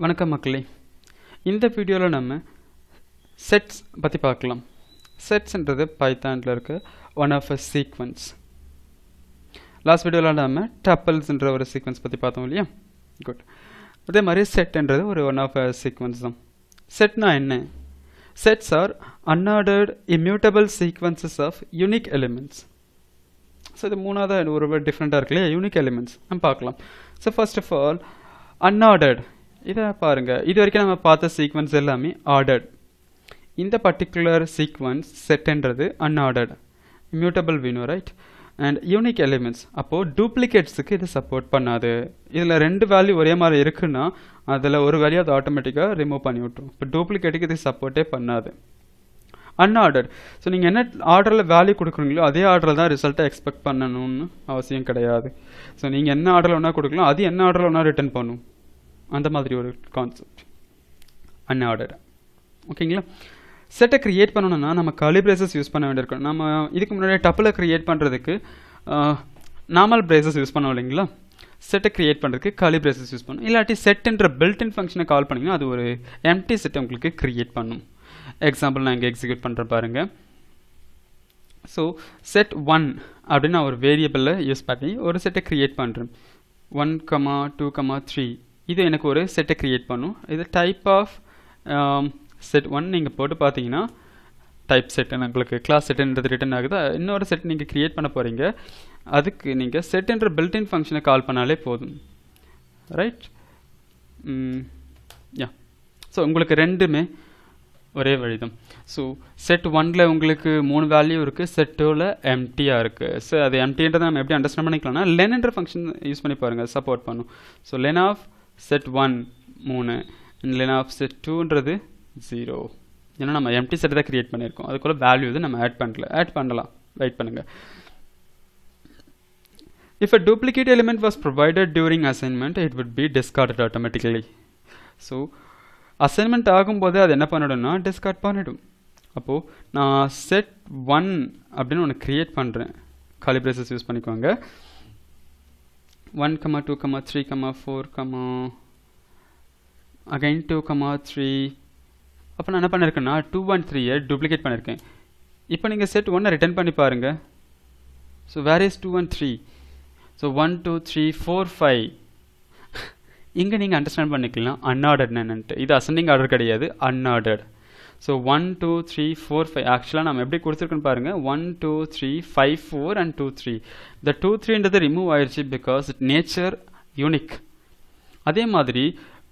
வணக்கம் மக்களே. இந்த வீடியோவில் நம்ம செட்ஸ் பற்றி பார்க்கலாம். செட்ஸ்ன்றது பைத்தானில் இருக்க one of a sequence. Last வீடியோவில் நம்ம டப்பிள்ஸ்ன்ற ஒரு சீக்வன்ஸ் பற்றி பார்த்தோம் இல்லையா? குட். அதே மாதிரி செட்ன்றது ஒரு ஒன் ஆஃப் அ சீக்வன்ஸ் தான். செட்னா என்ன? Sets are unordered immutable sequences of unique elements. So இது மூணாவது ஒரு டிஃப்ரெண்ட்டாக இருக்கு இல்லையா? யூனிக் எலிமெண்ட்ஸ் நம்ம பார்க்கலாம். So first of all unordered. இதை பாருங்கள், இது வரைக்கும் நம்ம பார்த்த சீக்வன்ஸ் எல்லாமே ஆர்டர்ட். இந்த பர்டிகுலர் சீக்வன்ஸ் செட்ன்றது அன்ஆர்டர்ட், இம்யூட்டபிள் வேணும், ரைட்? அண்ட் யூனிக் எலிமெண்ட்ஸ், அப்போது டூப்ளிகேட்ஸுக்கு இது சப்போர்ட் பண்ணாது. இதில் ரெண்டு வேல்யூ ஒரே மாதிரி இருக்குன்னா அதில் ஒரு வேல்யூ அது ஆட்டோமேட்டிக்காக ரிமூவ் பண்ணி விட்டுரும். இப்போ டூப்ளிகேட்டுக்கு இது சப்போர்ட்டே பண்ணாது. அன்ஆர்டர்ட், ஸோ நீங்கள் என்ன ஆர்டரில் வேல்யூ கொடுக்குறீங்களோ அதே ஆர்டரில் தான் ரிசல்ட்டை எக்ஸ்பெக்ட் பண்ணணும்னு அவசியம் கிடையாது. ஸோ நீங்கள் என்ன ஆர்டரில் ஒன்றா கொடுக்கலாம், அது என்ன ஆர்டரில் ஒன்றா ரிட்டர்ன் பண்ணும், அந்த மாதிரி ஒரு கான்செப்ட் அன்ஆர்டர்ட். ஓகேங்களா? செட்டை க்ரியேட் பண்ணணும்னா நம்ம கர்லி பிரேசஸ் யூஸ் பண்ண வேண்டியிருக்கும். நம்ம இதுக்கு முன்னாடி டப்பில் க்ரியேட் பண்ணுறதுக்கு நார்மல் பிரேசஸ் யூஸ் பண்ணோம் இல்லைங்களா? செட்டை க்ரியேட் பண்ணுறதுக்கு கர்லி பிரேசஸ் யூஸ் பண்ணணும். இல்லாட்டி செட்டுன்ற பில்ட்-இன் ஃபங்க்ஷனை கால் பண்ணிங்கன்னா அது ஒரு எம்டி செட்டை உங்களுக்கு க்ரியேட் பண்ணும். எக்ஸாம்பிள் நான் இங்கே எக்ஸிக்யூட் பண்ணுறேன் பாருங்கள். ஸோ செட் 1 அப்படின்னு நான் ஒரு வேரியபிளை யூஸ் பண்ணி ஒரு செட்டை க்ரியேட் பண்ணுறேன். 1, 2, 3 இது எனக்கு ஒரு செட்டை க்ரியேட் பண்ணும். இது டைப் ஆஃப் செட் 1 நீங்கள் போட்டு பார்த்தீங்கன்னா டைப் செட் உங்களுக்கு கிளாஸ் செட்டுன்றது ரிட்டர்ன் ஆகுது. இன்னொரு செட் நீங்கள் க்ரியேட் பண்ண போகிறீங்க, அதுக்கு நீங்கள் செட்டுன்ற பில்ட்-இன் ஃபங்க்ஷனை கால் பண்ணாலே போதும், ரைட்? யா. ஸோ உங்களுக்கு ரெண்டுமே ஒரே வழி தான். ஸோ செட் 1ல் உங்களுக்கு 3 வேல்யூ இருக்குது, செட் 2ல் எம்டியாக இருக்குது. ஸோ அது எம்டின்றதை நம்ம எப்படி அண்டர்ஸ்டாண்ட் பண்ணிக்கலாம்னா லென்ன்ற ஃபங்க்ஷன் யூஸ் பண்ணி பாருங்கள், சப்போர்ட் பண்ணும். So len of set 1 3 and len of set 2ன்றது 0. ஏன்னா நம்ம எம்டி செட் தான் க்ரியேட் பண்ணியிருக்கோம், அதுக்குள்ள வேல்யூ இது நம்ம ஆட் பண்ணலாம். வெயிட் பண்ணுங்கள். If a duplicate element was provided during assignment, it would be discarded automatically. So assignment ஆகும்போது அது என்ன பண்ணிடும்னா டிஸ்கார்ட் பண்ணிடும். அப்போது நான் செட் 1 அப்படின்னு ஒன்று க்ரியேட் பண்ணுறேன், கர்லி பிரேசஸ் யூஸ் பண்ணிக்கோங்க. 1, 2, 3, 4, again 2, 3. அப்போ நான் என்ன பண்ணியிருக்கேன்னா 2 and 3 டூப்ளிகேட் பண்ணியிருக்கேன். இப்போ நீங்கள் செட் 1 ரிட்டர்ன் பண்ணி பாருங்கள். So where is 2 and 3? So 1, 2, 3, 4, 5 இங்கே நீங்கள் அண்டர்ஸ்டாண்ட் பண்ணிக்கலாம் அன்ஆர்டர்ட் என்னன்ட்டு. இது அசெண்டிங் ஆர்டர் கிடையாது, அன்ஆர்டர்ட். ஸோ 1, 2, 3, 4, 5 ஆக்சுவலாக நம்ம எப்படி கொடுத்துருக்குன்னு பாருங்கள். 1, 2, 3, 5, 4 and 2, 3. இந்த 2, 3ன்றது ரிமூவ் ஆயிடுச்சு பிகாஸ் நேச்சர் யூனிக். அதே மாதிரி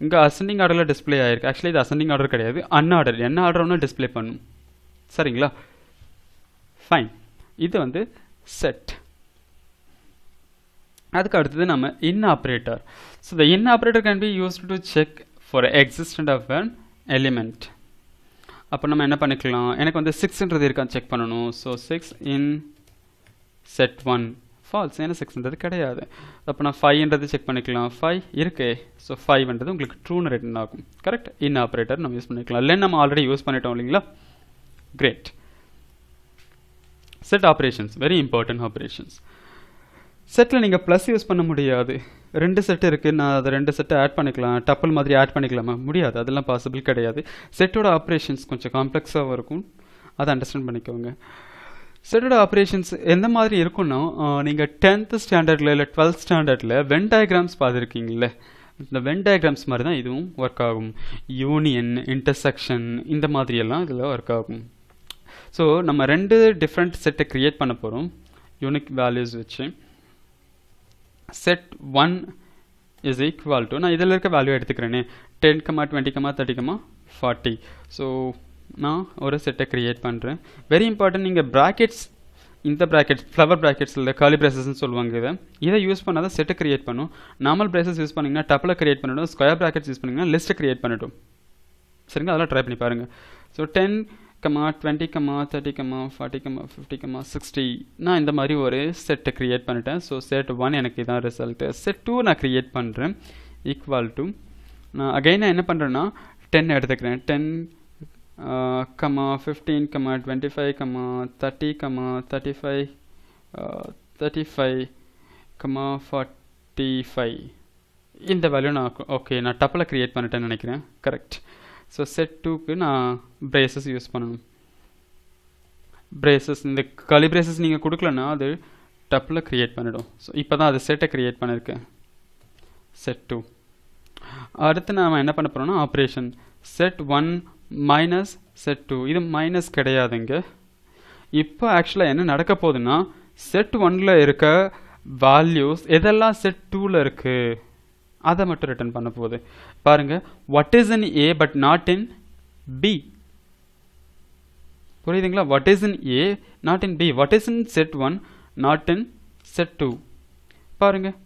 இங்கே அசெண்டிங் ஆர்டரில் டிஸ்பிளே ஆயிருக்கு. ஆக்சுவலி இது அசெண்டிங் ஆர்டர் கிடையாது, அன்ஆர்டர். என்ன ஆர்டர் ஒன்று டிஸ்பிளே பண்ணும், சரிங்களா? ஃபைன். இது வந்து செட். அதுக்கு அடுத்தது நம்ம in operator. So the in operator can be used to check for existent of an element. அப்போ நம்ம என்ன பண்ணிக்கலாம், எனக்கு வந்து 6ன்றது இருக்கான்னு செக் பண்ணணும். ஸோ 6 இன் செட் 1 ஃபால்ஸ், ஏன்னா 6ன்றது கிடையாது. அப்போ நான் 5ன்றது செக் பண்ணிக்கலாம். 5 இருக்கே, ஸோ 5ன்றது உங்களுக்கு ட்ரூன்னு ரிட்டர்ன் ஆகும். கரெக்ட்? இன் ஆப்ரேட்டர் நம்ம யூஸ் பண்ணிக்கலாம். இல்லை நம்ம ஆல்ரெடி யூஸ் பண்ணிட்டோம் இல்லைங்களா? Great. Set operations very important operations. செட்டில் நீங்கள் ப்ளஸ் யூஸ் பண்ண முடியாது. 2 செட்டு இருக்குது, நான் அதை 2 செட்டை ஆட் பண்ணிக்கலாம், டப்பிள் மாதிரி ஆட் பண்ணிக்கலாமா? முடியாது, அதெல்லாம் பாசிபிள் கிடையாது. செட்டோட ஆப்ரேஷன்ஸ் கொஞ்சம் காம்ப்ளெக்ஸாக இருக்கும், அதை அண்டர்ஸ்டாண்ட் பண்ணிக்கோங்க. செட்டோட ஆப்ரேஷன்ஸ் எந்த மாதிரி இருக்குன்னா, நீங்கள் 10th ஸ்டாண்டர்டில் இல்லை 12th ஸ்டாண்டர்டில் வென் டயக்ராம்ஸ் பார்த்துருக்கீங்களே, இந்த வென் டயக்ராம்ஸ் மாதிரி தான் இதுவும் ஒர்க் ஆகும். யூனியன், இன்டர்செக்ஷன் இந்த மாதிரியெல்லாம் இதில் ஒர்க் ஆகும். ஸோ நம்ம 2 டிஃப்ரெண்ட் செட்டை க்ரியேட் பண்ண போகிறோம் யூனிக் வேல்யூஸ் வச்சு. செட் 1 இஸ் ஈக்குவல் டு, நான் இதில் இருக்க வேல்யூ எடுத்துக்கிறேனே, 10, 20, 30, 40. ஸோ நான் ஒரு செட்டை க்ரியேட் பண்ணுறேன். வெரி இம்பார்ட்டன்ட், நீங்கள் ப்ராக்கெட்ஸ், இந்த ப்ராக்கெட்ஸ் ஃப்ளவர் ப்ராக்கெட்ஸ் இல்லை கர்லி பிரேசஸ்ன்னு சொல்லுவாங்க. இதை யூஸ் பண்ணால் தான் செட்டை க்ரியேட் பண்ணும். நார்மல் பிரேசஸ் யூஸ் பண்ணிங்கன்னா டப்பில் க்ரியேட் பண்ணிவிடும், ஸ்கொயர் ப்ராக்கெட்ஸ் யூஸ் பண்ணிங்கன்னா லிஸ்ட்டை க்ரியேட் பண்ணிவிடும். சரிங்க, அதெல்லாம் ட்ரை பண்ணி பாருங்கள். ஸோ 10, 20, 30, 40, 50, 60 நான் இந்த மாதிரி ஒரு செட்டை க்ரியேட் பண்ணிட்டேன். ஸோ செட் 1 எனக்கு இதான் ரிசல்ட்டு. செட் 2 நான் க்ரியேட் பண்ணுறேன் ஈக்குவல் டு, நான் அகைன் நான் என்ன பண்ணுறேன்னா 10 எடுத்துக்கிறேன். 10, 15, 25, 30, 35, 35, 45. இந்த வேல்யூ நான் ஓகே நான் டப்பில் க்ரியேட் பண்ணிட்டேன்னு நினைக்கிறேன். கரெக்ட். ஸோ செட் 2க்கு நான் பிரேசஸ் யூஸ் பண்ணணும். பிரேசஸ் இந்த கலி பிரேசஸ் நீங்கள் கொடுக்கலன்னா அது டப்பில் க்ரியேட் பண்ணிடும். ஸோ இப்போ தான் அது செட்டை க்ரியேட் பண்ணியிருக்கேன். செட் 2. அடுத்து நாம் என்ன பண்ண போகிறோம்னா ஆப்ரேஷன் செட் 1 மைனஸ் செட் 2. இது மைனஸ் கிடையாதுங்க. இப்போ ஆக்சுவலாக என்ன நடக்க போகுதுன்னா செட் 1ல் இருக்க வேல்யூஸ் எதெல்லாம் செட் 2ல் இருக்குது அதை மட்டும் ரிட்டர்ன் பண்ண போகுது. பாருங்கள், what is in A but not in B. புரியுதுங்களா? What is in A not in B. What is in set 1 not in set 2. பாருங்கள்,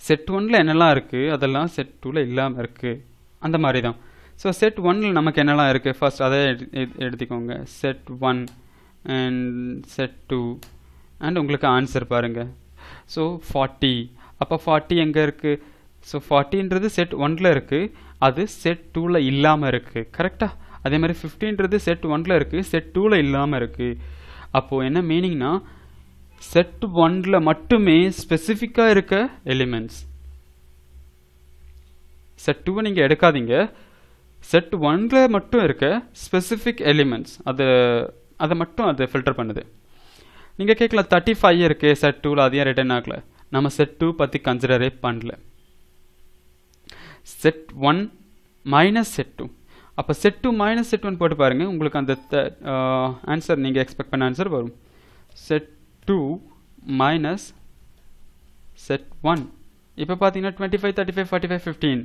செட் 1ல் என்னெல்லாம் இருக்குது அதெல்லாம் செட் 2ல் இல்லாமல் இருக்குது. அந்த மாதிரி தான். ஸோ செட் 1ல் நமக்கு என்னெல்லாம் இருக்குது ஃபர்ஸ்ட் அதை எடுத்துக்கோங்க. செட் 1 அண்ட் செட் 2 அண்ட் உங்களுக்கு ஆன்சர் பாருங்கள். ஸோ 40. அப்போ 40 எங்கே இருக்குது? ஸோ 40ன்றது செட் 1ல் இருக்குது, அது செட் 2ல் இல்லாமல் இருக்குது. கரெக்டாக? அதே மாதிரி 50ன்றது செட் 1ல் இருக்குது, செட் 2ல் இல்லாமல் இருக்குது. அப்போது என்ன மீனிங்னா செட் 1ல் மட்டுமே ஸ்பெசிஃபிக்காக இருக்க எலிமெண்ட்ஸ். செட் 2வை நீங்கள் எடுக்காதீங்க, செட் 1ல் மட்டும் இருக்க ஸ்பெசிஃபிக் எலிமெண்ட்ஸ் அதை மட்டும் அது ஃபில்டர் பண்ணுது. நீங்கள் கேட்கலாம் 35 இருக்குது செட் 2ல், அதையும் ரிட்டர்ன் ஆகலை. நம்ம செட் 2 பற்றி கன்சிடரே பண்ணல. Set 1 minus set 2. அப்போ செட் 2 மைனஸ் செட் 1 போட்டு பாருங்கள், உங்களுக்கு அந்த ஆன்சர் நீங்கள் எக்ஸ்பெக்ட் பண்ண ஆன்சர் வரும். Set 2 minus set 1. இப்போ பார்த்தீங்கன்னா 25, 35, 45, 15.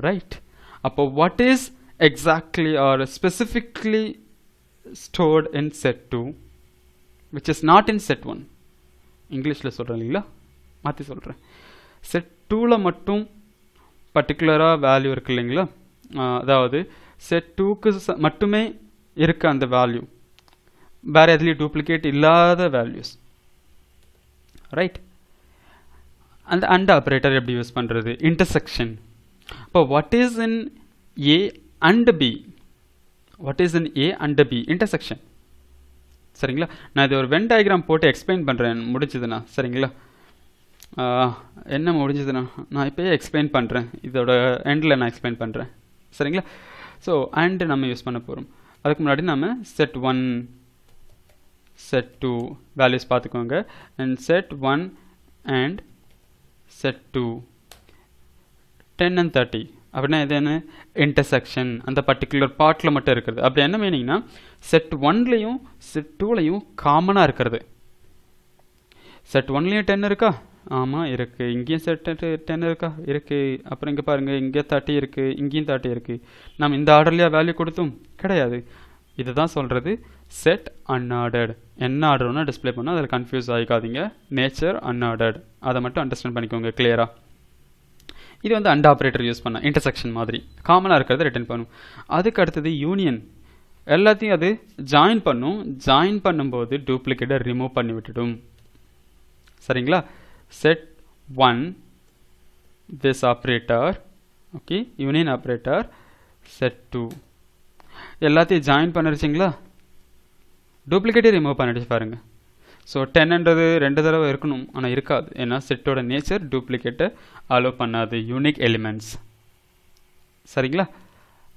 ரைட்? அப்போ what is exactly or specifically stored in set 2 which is not in set 1. இங்கிலீஷில் சொல்கிறேன் இல்லைங்களா, மாற்றி சொல்கிறேன். செட் 2ல் மட்டும் பர்டிகுலராக வேல்யூ இருக்குது இல்லைங்களா, அதாவது செட் 2க்கு மட்டுமே இருக்க அந்த வேல்யூ, வேறு எதுலேயும் டூப்ளிகேட் இல்லாத வேல்யூஸ். ரைட்? அந்த அண்ட் ஆப்ரேட்டர் எப்படி யூஸ் பண்ணுறது? இன்டர்செக்ஷன். இப்போ what is in A and B, what is in A and B intersection. சரிங்களா? நான் இது ஒரு வென் டயக்ராம் போட்டு எக்ஸ்பிளைன் பண்ணுறேன் முடிஞ்சதுண்ணா. சரிங்களா? என்ன முடிஞ்சதுண்ணா நான் இப்போயே எக்ஸ்பிளைன் பண்ணுறேன், இதோட எண்டில் நான் எக்ஸ்பிளைன் பண்ணுறேன். சரிங்களா? ஸோ அண்டு நம்ம யூஸ் பண்ண போகிறோம். அதுக்கு முன்னாடி நம்ம செட் 1 செட் 2 வேல்யூஸ் பார்த்துக்கோங்க. And set 1 and set 2 10 and 30 அப்படின்னா இது என்ன? இன்டர்செக்ஷன். அந்த பர்டிகுலர் பார்ட்டில் மட்டும் இருக்கிறது. அப்படி என்ன மீனிங்னா செட் 1லையும் செட் 2லையும் காமனாக இருக்கிறது. செட் 1லையும் 10 இருக்கா? ஆமாம் இருக்குது. இங்கேயும் செட் 10 இருக்கா? இருக்குது. அப்புறம் இங்கே பாருங்கள், இங்கே 30 இருக்குது, இங்கேயும் 30 இருக்குது. நம்ம இந்த ஆர்டர்லையா வேல்யூ கொடுத்தோம்? கிடையாது. இதுதான் சொல்கிறது செட் அன்ஆர்டர்ட். என்ன ஆர்டர்னா டிஸ்பிளே பண்ணால் அதில் கன்ஃபியூஸ் ஆகிக்காதீங்க. நேச்சர் அன்ஆர்டர்ட், அதை மட்டும் அண்டர்ஸ்டாண்ட் பண்ணிக்கோங்க கிளியராக. இது வந்து அண்ட் ஆப்ரேட்டர் யூஸ் பண்ண இன்டர்செக்ஷன் மாதிரி காமனாக இருக்கிறத ரிட்டர்ன் பண்ணும். அதுக்கு அடுத்தது யூனியன். எல்லாத்தையும் அது ஜாயின் பண்ணும். ஜாயின் பண்ணும்போது டூப்ளிகேட்டை ரிமூவ் பண்ணி விட்டுடும். சரிங்களா? Set 1 this operator, okay, union operator. Set 2 எல்லாத்தையும் ஜாயின் பண்ணிருச்சிங்களா, டூப்ளிகேட்டை ரிமூவ் பண்ணிடுச்சு பாருங்க. ஸோ 10ன்றது 2 தடவை இருக்கணும், ஆனால் இருக்காது. ஏன்னா செட்டோட நேச்சர் டூப்ளிகேட்டை அலோவ் பண்ணாது, யூனிக் எலிமெண்ட்ஸ். சரிங்களா?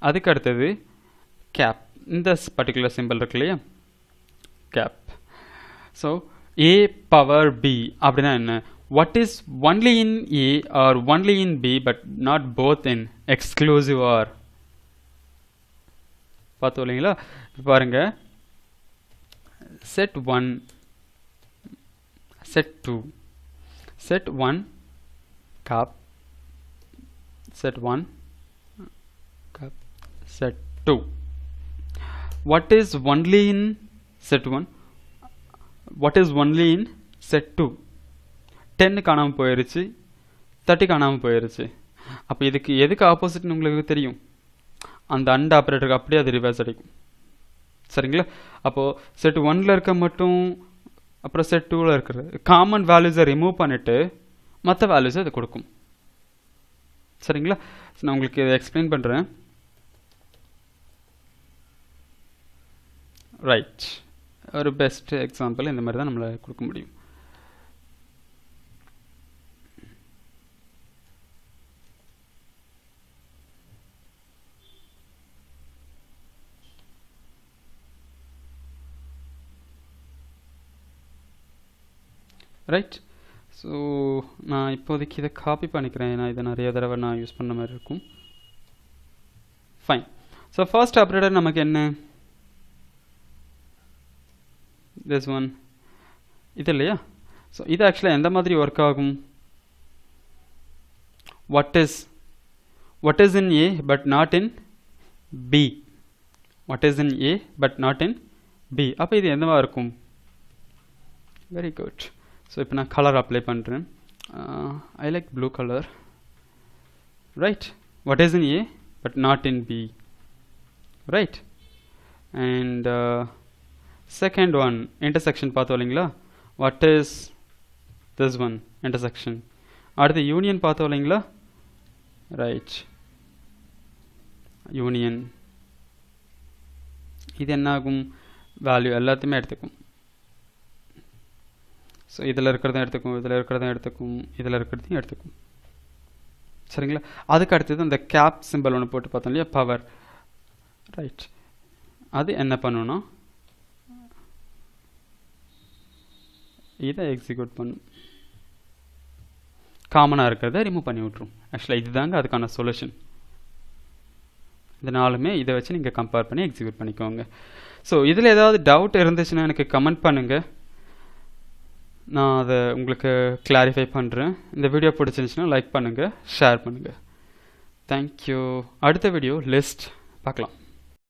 அதுக்கு அடுத்தது கேப். இந்த பர்டிகுலர் சிம்பிள் இருக்கு இல்லையா, cap. So A power B அப்படின்னா என்ன? What is only in A or only in B but not both in exclusive or. பார்த்தோம் இல்லைங்களா? பாருங்க, செட் 1 set 2, set 1 cap, set 1 cap, set 2. What is only in set 1? What is only in set 2? 10 காணாமல் போயிருச்சு, 30 காணாமல் போயிருச்சு. அப்போ இதுக்கு எதுக்கு ஆப்போசிட்னு உங்களுக்கு தெரியும். அந்த அண்ட் ஆப்ரேட்டருக்கு அப்படியே அது ரிவர்ஸ் அடிக்கும். சரிங்களா? அப்போது செட் 1ல் இருக்க மட்டும், அப்புறம் செட் 2ல் இருக்கிறது காமன் வேல்யூஸை ரிமூவ் பண்ணிவிட்டு மற்ற வேல்யூஸை அது கொடுக்கும். சரிங்களா? நான் உங்களுக்கு இதை எக்ஸ்பிளைன் பண்ணுறேன். ரைட், ஒரு பெஸ்ட் எக்ஸாம்பிள் இந்த மாதிரி தான் நம்மளை கொடுக்க முடியும். ரைட். ஸோ நான் இப்போதைக்கு இதை காப்பி பண்ணிக்கிறேன், ஏன்னா இதை நிறைய தடவை நான் யூஸ் பண்ண மாதிரி இருக்கும். ஃபைன். ஸோ ஃபர்ஸ்ட் ஆப்ரேட்டர் நமக்கு என்ன, திஸ் ஒன், இது இல்லையா? ஸோ இது ஆக்சுவலாக எந்த மாதிரி ஒர்க் ஆகும், what is in A but not in B, what is in A but not in B. அப்போ இது என்னவா இருக்கும்? Very good. ஸோ இப்போ நான் கலர் அப்ளை பண்ணுறேன். I like blue colour. Right. what is in A but not in B. Right. And second one intersection பார்த்தோம் இல்லைங்களா? what is this one, intersection. அடுத்து யூனியன் பார்த்தோம் இல்லைங்களா? Right, union. இது என்ன ஆகும், வேல்யூ எல்லாத்தையுமே எடுத்துக்கும். ஸோ இதில் இருக்கிறதும் எடுத்துக்கும், இதில் இருக்கிறதும் எடுத்துக்கும், இதில் இருக்கிறதையும் எடுத்துக்கும். சரிங்களா? அதுக்கு அடுத்தது அந்த கேப் சிம்பிள் ஒன்று போட்டு பார்த்தோம் இல்லையா, பவர். ரைட். அது என்ன பண்ணணும்னா இதை எக்ஸிக்யூட் பண்ணும், காமனாக இருக்கிறத ரிமூவ் பண்ணி விட்ரும். ஆக்சுவலாக இதுதாங்க அதுக்கான சொல்யூஷன். இதனாலுமே இதை வச்சு நீங்கள் கம்பேர் பண்ணி எக்ஸிக்யூட் பண்ணிக்கோங்க. ஸோ இதில் ஏதாவது டவுட் இருந்துச்சுன்னா எனக்கு கமெண்ட் பண்ணுங்கள், நான் அதை உங்களுக்கு கிளாரிஃபை பண்ணுறேன். இந்த வீடியோ பிடிச்சிருந்துச்சுன்னா லைக் பண்ணுங்கள், ஷேர் பண்ணுங்கள். தேங்க்யூ. அடுத்த வீடியோ லிஸ்ட் பார்க்கலாம்.